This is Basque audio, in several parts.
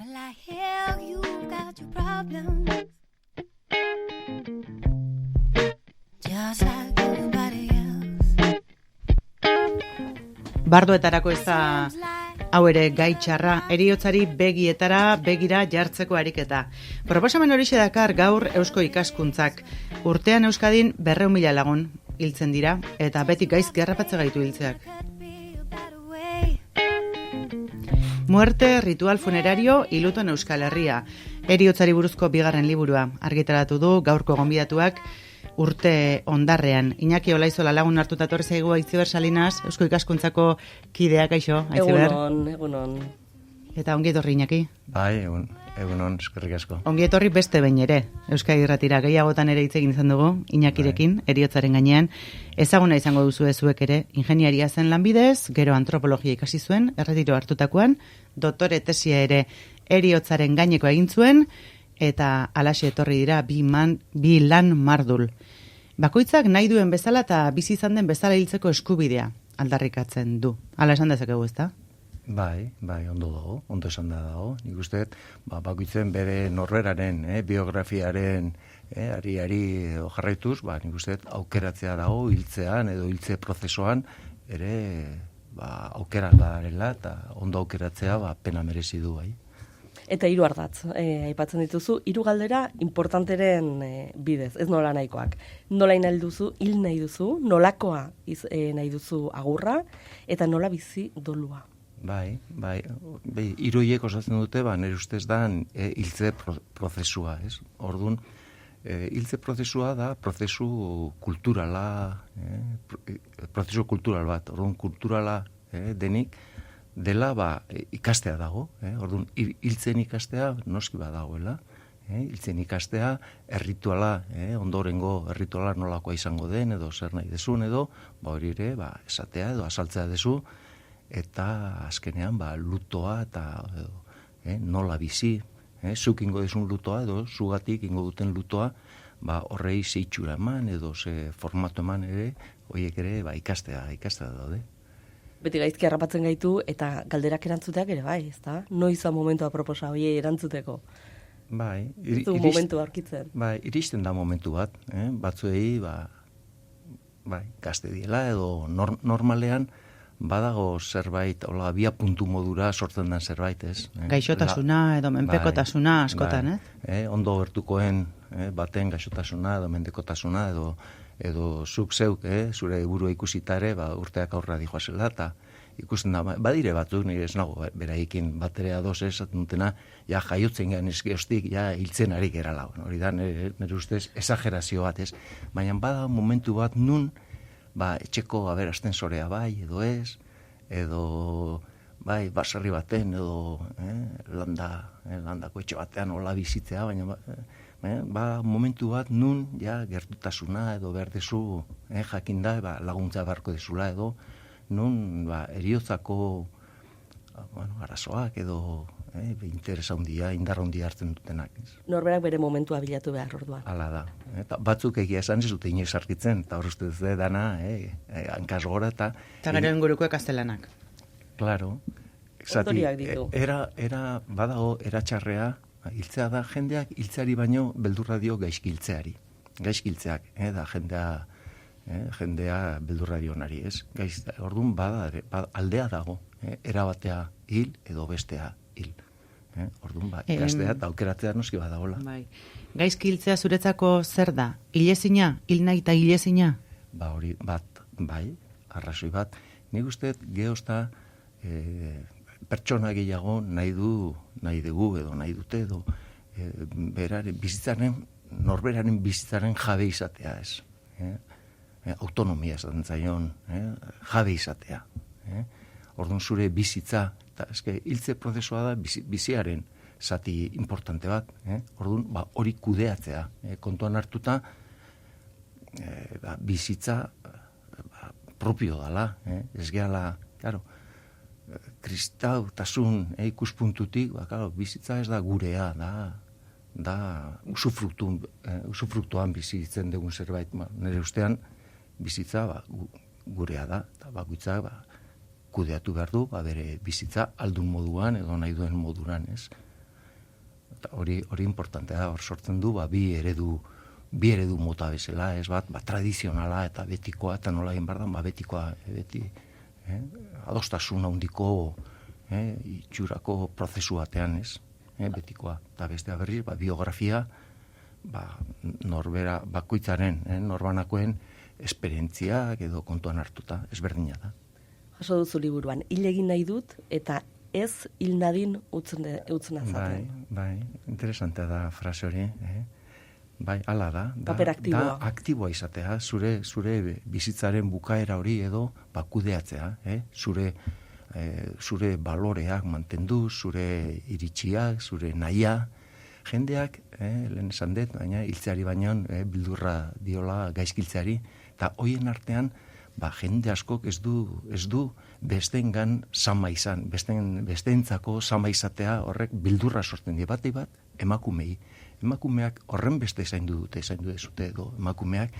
Well, I hear you've got your problems, just like everybody else. Bardoetarako ez da hau ere gai txarra, heriotzari begietara begira jartzeko ariketa. Proposamen horixe dakar gaur Eusko Ikaskuntzak. Urtean Euskadin 200.000 lagun hiltzen dira, eta beti gaizki harrapatze gaitu hiltzeak. Muerte, ritual funerario y luto en Euskal Herria. Heriotzari buruzko bigarren liburua argitaratu du gaurko gonbidatuak urte ondarrean. Iñaki Olaizola lagun hartuta torri zaigu Aitziber Salinas, Eusko Ikaskuntzako kideak, aixo, Aitziber. Egunon. Eta ongi etorri, Iñaki. Bai, egunon, eskerrik asko. Ongi etorri beste behin ere, Euskadi Irratira gehiagotan ere hitz egin izan dugu, Iñakirekin, heriotzaren gainean. Ezaguna izango duzu zuek ere, ingeniaria zen lanbidez, gero antropologia ikasi zuen, erretiro hartutakoan, doktore tesia ere heriotzaren gaineko egin zuen, eta alaxe etorri dira bi lan mardul. Bakoitzak nahi duen bezala eta bizi izan den bezala hiltzeko eskubidea aldarrikatzen du. Hala esan dezakegu, ezta? Bai, ondo esan da dago. Nik uste, bakoitzen bere norberaren, biografiaren, ari jarraituz, nik uste, aukeratzea dago, hiltzean edo hiltze prozesuan, ere, aukera badarela, eta ondo aukeratzea, pena merezi du, bai. Eta 3 ardatz, aipatzen dituzu, 3 galdera importanteren bidez, ez nola nahikoak. Nola nahi duzu, hil nahi duzu, nolakoa nahi duzu agurra, eta nola bizi dolua. Bai, hiruiek osatzen dute, nire ustez da hiltze prozesua, ez? Orduan, hiltze prozesua da prozesu kulturala, prozesu kultural bat, orduan kulturala denik, dela ikastea dago, orduan hiltzen ikastea noski badagoela, hiltzen ikastea errituala, ondorengo errituala nolakoa izango den, edo zer nahi dezun, edo hori ere esatea edo asaltzea dezu, eta azkenean lutoa eta nola bizi, zuk ingo dezun lutoa edo zugatik ingo duten lutoa, horrei ze itxura eman edo ze formatu eman ere, horiek ere ikastea daude. Beti gaizki harrapatzen gaitu eta galderak erantzuteak ere bai, ezta? Noiz da momentua proposa horiei erantzuteko? Bai, momentu aurkitzen. Bai, iristen da momentu bat, batzuei gazte diela edo normalean badago zerbait, hola, bia puntu modura sortzen den zerbait, ez? Gaixotasuna edo menpekotasuna askotan, ondo gertukoen baten gaixotasuna edo menpekotasuna edo zuk zeuk, zure burua ikusita ere, urteak aurra dijoazela, eta ikusten da, badire batzuk, nire ez nago, beraikin batere ados esaten dutena, jaiotzen gehan eskeostik, hiltzen ari gerala. Hori da, nire ustez, exagerazio bat, ez? Baina bada momentu bat nun, etxeko astensorea bai, edo ez, edo baserri baten, edo landako etxe batean hola bizitzea, baina momentu bat nun gertutasuna edo behar dezu jakinda laguntza beharko dezula edo nun heriotzako arazoak edo interesa handia, indar handia hartzen dutenak. Norberak bere momentua bilatu behar orduan. Hala da. Eta batzuk egia esan ez dute inoiz argitzen, eta hor ustez dana, hankaz gora eta... Eta gero inguruko kastelanak. Claro. Ondoriak ditu. Badago, eratxarrea, hiltzea da jendeak hiltzeari baino beldurra dio gaizkiltzeari. Gaizkiltzeak, da jendea beldurra dionari, ez? Orduan aldea dago, erabatea hil edo bestea hil. Orduan, ikastea eta aukeratzea noski badagola. Gaizki hiltzea zuretzako zer da? Hilezina? Hil nahi eta hilezina? Hori arrazoi bat. Nik uste geozta pertsona gehiago nahi dugu edo nahi dute edo norberaren bizitzaren jabe izatea ez. Autonomia esaten zaion, jabe izatea. Orduan zure bizitza, eta hiltze prozesua da biziaren zati importante bat. Orduan hori kudeatzea. Kontuan hartuta bizitza propio dela. Ez gehala, claro, kristautasun ikuspuntutik, bizitza ez da gurea, da usufruktuan bizitzen dugun zerbait. Nire ustean, bizitza gurea da, eta bakoitza kudeatu behar du, bere bizitza aldun moduan edo nahi duen moduran, ez? hori importantea da, hor sortzen du, bi eredu mota bezala, ez bat, tradizionala eta betikoa, eta nola egin behar da, betikoa, beti, adostasun handiko, itxurako prozesu batean, ez, betikoa, eta bestea berriz, biografia, norbera bakoitzaren, norbanakoen esperientziak edo kontuan hartuta, ezberdina da. Jaso duzu liburuan, hil egin nahi dut, eta ez hil nadin utzen azaten. Bai, interesantea da frase hori, bai, hala da. Paper aktiboa. Da aktiboa izatea, zure bizitzaren bukaera hori edo kudeatzea, zure baloreak mantendu, zure iritziak, zure nahia. Jendeak, lehen esan dut, baina hiltzeari baino, bildurra diola gaizkiltzeari, eta hoien artean, jende askok ez du besteengan sama izan, besteentzako sama izatea horrek bildurra sortzen die bat emakumei. Emakumeak horren beste zaindu dezute edo emakumeak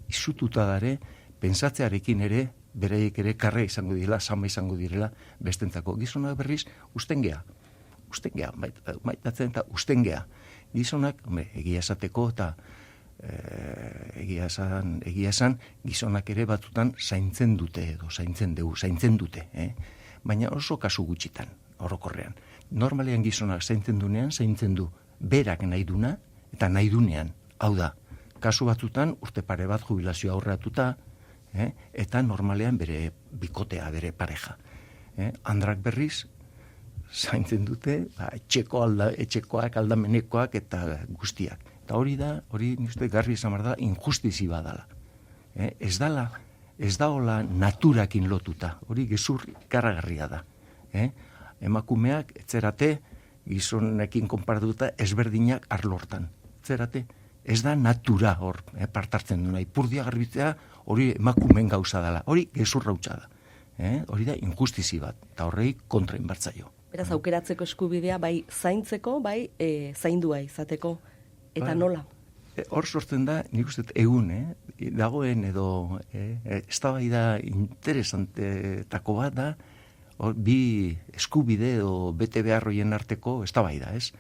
izututa dare pentsatzearekin ere beraiek ere karre izango direla, sama izango direla besteentzako. Gizonak berriz ustengea, maitatzen eta ustengea. Gizonak, egia esateko eta egia esan gizonak ere batzutan zaintzen dute edo zaintzen dute, baina oso kasu gutxitan, orokorrean. Normalean gizonak zaintzen du berak nahi duna eta nahi dunean. Hau da, kasu batzutan urte pare bat jubilazio aurreatuta, eta normalean bere bikotea, bere pareja. Andrak berriz zaintzen dute, etxekoak, aldamenekoak eta guztiak. Eta hori nire garbi izan behar da, injustizi badala. Ez daola naturakin lotuta, hori gezur ikaragarria da. Emakumeak, etzerate, gizonekin konparatuta ezberdinak arlortan. Etzerate, ez da natura hor partartzen duna. Ipurdia garbitzea hori emakumeen gauza dela. Hori gezurra hutsa da. Hori da injustizi bat, eta horrei kontra inbartzaio. Beraz, aukeratzeko eskubidea, bai zaintzeko, bai zaindua izateko. Eta nola? Hor sortzen da, nik uste egun, dagoen edo eztabaida interesantetako bat da, bi eskubide edo bete beharroien arteko eztabaida, ez?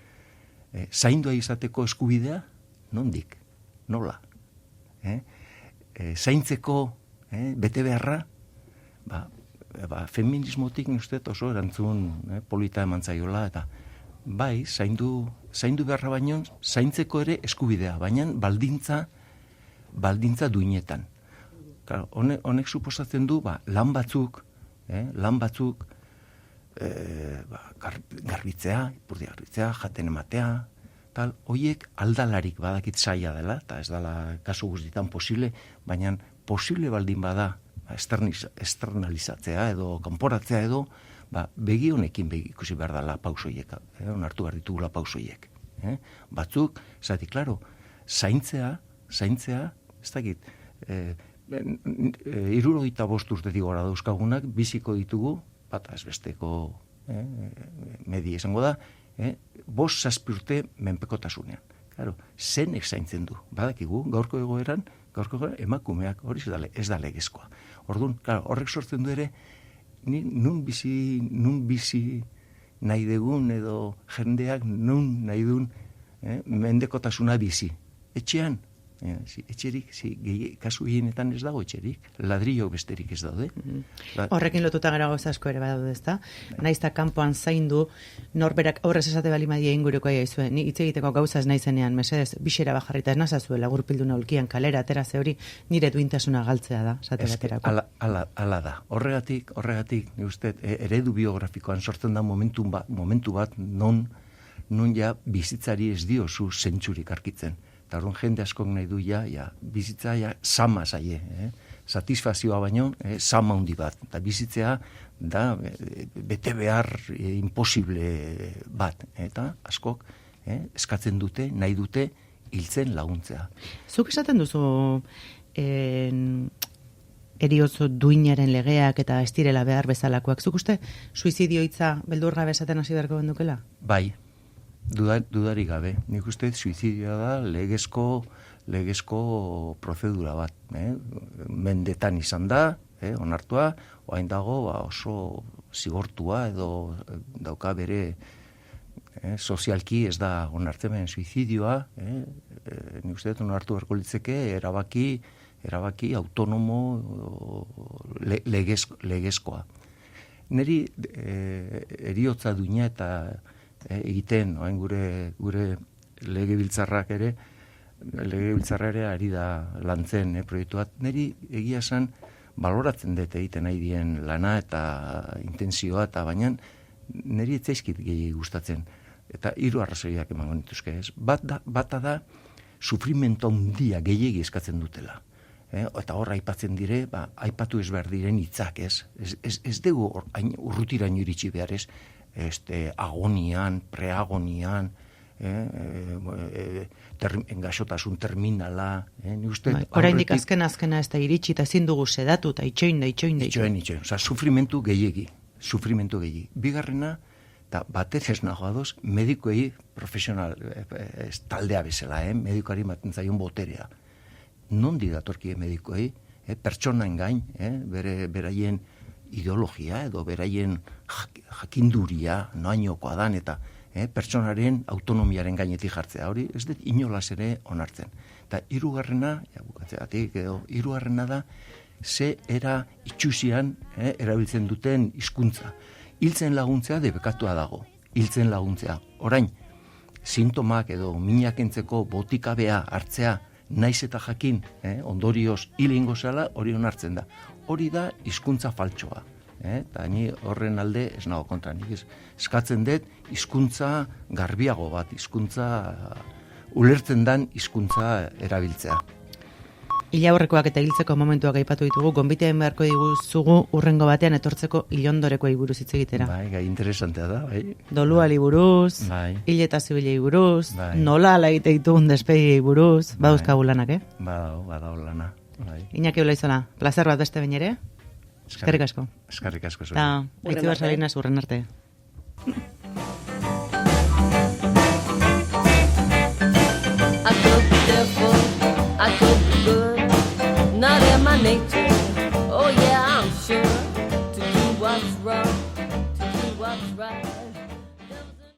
Zaindua izateko eskubidea, nondik? Nola? Zaintzeko bete beharra, feminismotik nik uste oso erantzun polita eman zaiola, eta bai, zaindu beharra baino, zaintzeko ere eskubidea, baina baldintza duinetan. Honek suposatzen du, lan batzuk, garbitzea, ipurdia garbitzea, jaten ematea, tal, hoiek aldalarik badakit zaila dela, eta ez dela kasu guztietan posible, baina posible baldin bada externalizatzea edo kanporatzea edo, begi honekin ikusi behar dela pausoiek, onartu behar ditugula pausoiek. Batzuk, zati, klaro, zaintzea, ez dakit, 75 urtetik gora dauzkagunak, biziko ditugu, bat azbesteko medi esango da, 5-6 urte menpekotasunean. Claro, zenek zaintzen du, badakigu, gaurko egoeran emakumeak, hori ez da legezkoa. Orduan, claro, horrek sortzen du ere, nun bizi nahi dugun edo jendeak nun nahi duen mendekotasuna bizi. Etxean, etxerik, kasu hienetan ez dago etxerik, ladrillo besterik ez daude. Horrekin lotuta gara gauza asko ere badaude, ezta? Naizta kanpoan zaindu, norberak aurrez esate balimadia inguruko aizue, ni hitz egiteko gauza ez naizenean, mesedez, bixera bajarrita ez nazazuela, gurpilduna ulkian kalera, atera ze hori, nire duintasuna galtzea da, zate baterako. Ala da. Horregatik, ni uste, eredu biografikoan sortzen da momentu bat, non ja bizitzari ez diozu zentsurik arkitzen. Eta orduan jende askok nahi du bizitza sama zaie, satisfazioa baino, sama handi bat. Eta bizitzea da bete behar imposible bat. Eta askok eskatzen dute, nahi dute hiltzen laguntzea. Zuk esaten duzu eriotzo duinaren legeak eta ez direla behar bezalakoak. Zuk uste suizidio hitza beldurra bezaten hasi beharko bendukela? Bai. Dudarik gabe. Nik uste suizidioa da legezko prozedura bat. Mendetan izan da, onartua, orain dago oso zigortua edo dauka bere sozialki ez da onartzen, suizidioa, nik uste dut onartu beharko litzeke erabaki autonomo legezkoa. Neri eriotza duina eta egiten, gure legebiltzarrak ere, ari da lantzen proiektuat, neri egia esan baloratzen dut egiten nahi dien lana eta intentzioa, eta baina niri etzaizkit gehi gustatzen. Eta 3 arrazoiak emango nituzke, ez? Bata da, sufrimento handia gehiegi eskatzen dutela. Eta hor aipatzen dire, aipatu ez behar diren hitzak, ez? Ez dugu urrutiraino iritsi behar, ez? Agonian, preagonian, gaixotasun terminala, oraindik azkena ez da iritsi eta ezin dugu sedatu eta itxoin. Osa, sufrimentu gehiegi. Bigarrena, eta batez ez nago adoz, medikoei profesional taldea bezala, medikoari maten zaion boterea. Nondi datorkie medikoei, pertsonaen gain, beraien ideologia edo beraien jakinduria, noainokoa dan, eta pertsonaren autonomiaren gainetik jartzea. Hori ez dut inolaz ere onartzen. Eta hirugarrena da, ze era itxusian erabiltzen duten hizkuntza. Hiltzen laguntzea debekatua dago. Hiltzen laguntzea. Orain, sintomak edo minak entzeko botikabea hartzea, naiz eta jakin, ondorioz hil egingo zela, hori onartzen da. Hori da hizkuntza faltsoa. Eta ni horren alde ez nago kontra. Nik eskatzen dut hizkuntza garbiago bat, hizkuntza ulertzen dan hizkuntza erabiltzea. Ilaurrekoak eta hiltzeko momentuak aipatu ditugu, gonbiteen beharko diguzugu urrengo batean etortzeko ilondorekoei buruz hitz egitera. Bai, gai interesantea da, bai. Doluali buruz, hil eta zibilei buruz, nola ala egite ditugun despediei buruz, badauzkagu lanak, Badau lana, bai. Iñaki Olaizola, plazer bat beste behin ere? Eskerrik asko. Eskerrik asko. Eta, Aitziber Salinas urren arte.